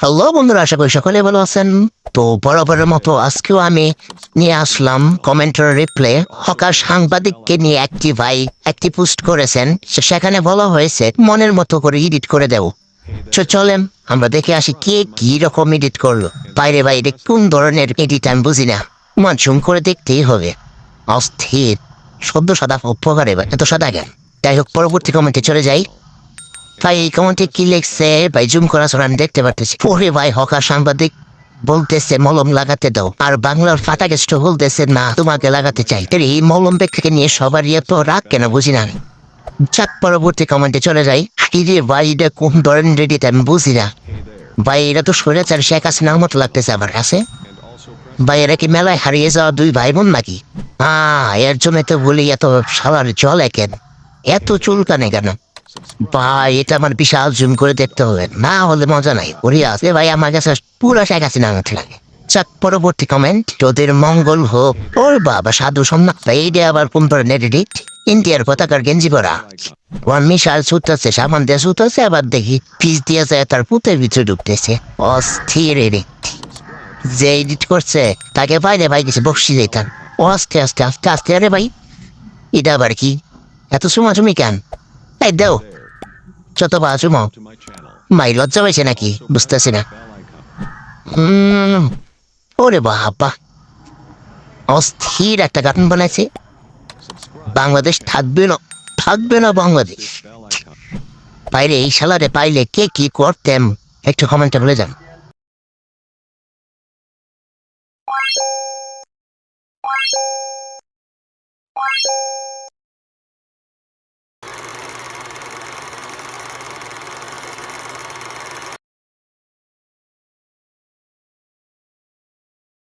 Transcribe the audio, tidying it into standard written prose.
Hello বন্ধুরা, আশা করি সকলে ভালো আছেন। তো বরাবরের মতো আজকেও আমি নিয়ে আসলাম কমেন্টের রিপ্লে। হকার সাংবাদিককে নিয়ে একটি ভাই একটি পোস্ট করেছেন, সেখানে বলা হয়েছে মনের মতো করে এডিট করে দেও। চলেন আমরা দেখে আসি কে কি রকম এডিট করলো। বাইরে বাইরে কোন ধরনের এডিট আমি বুঝি না, জুম করে দেখতেই হবে। অস্থির সদ্য সাদা উপকারে এত সাদা কেন? যাই হোক, পরবর্তী কমেন্টে চলে যাই। ভাই এই কমেন্টে কি লিখছে ভাই? জুম করা ছাড়া আমি দেখতে পারতেছি। ওরে ভাই, হকার সাংবাদিক বলতেছে মলম লাগাতে দাও, আর বাংলার ফাটা গেস্ট বলতেছে না তোমাকে লাগাতে চাই। তাহলে এই মলম থেকে নিয়ে সবারই এত রাগ কেন বুঝি না। যাক, পরবর্তী কমেন্টে চলে যাই। রে ভাই, এটা কোন ধরনের রেডিট আমি বুঝি না। ভাই এটা তো স্বৈরাচার শেখ হাসিনার মতো লাগতেছে আমার কাছে। ভাই এরা কি মেলায় হারিয়ে যাওয়া দুই ভাই বোন নাকি? এর জন্য তো বলি এত সালার জল কেন, এত চুলকানে কেন? ভাই এটা আমার বিশাল জুম করে দেখতে হবে, না হলে মজা নাই। ওরে আছে ভাই, আমার কাছে পুরো শেখ হাসিনা মতো লাগে। যাক, পরবর্তী কমেন্ট। তোদের মঙ্গল হোক। ওর বাবা সাধু সোমনাথ ভাই, এইটা আবার কোন ধরনের এডিট? ইন্ডিয়ার পতাকার গেঞ্জি পরা ওয়ান মিশাল ছুটতেছে, সামান দিয়ে ছুটতেছে, আবার দেখি পিস দিয়ে যায় তার পুতের ভিতরে ঢুকতেছে। অস্থির এডিট। যে এডিট করছে তাকে বাইরে ভাই গেছে বসি যেতাম। ও আস্তে আস্তে আস্তে আস্তে, আরে ভাই এটা আবার কি? এত সুমাচুমি কেন? এই দেও যত বাজুমো। মাই লজ্জা পাইছে নাকি বুঝতেছি না। ওরে বাবা, অস্থির একটা কার্টুন বানাইছে। বাংলাদেশ থাকবে না, থাকবে না বাংলাদেশ। বাইরে এই শালারে পাইলে কে কি করতেম একটু কমেন্টে বলে যান।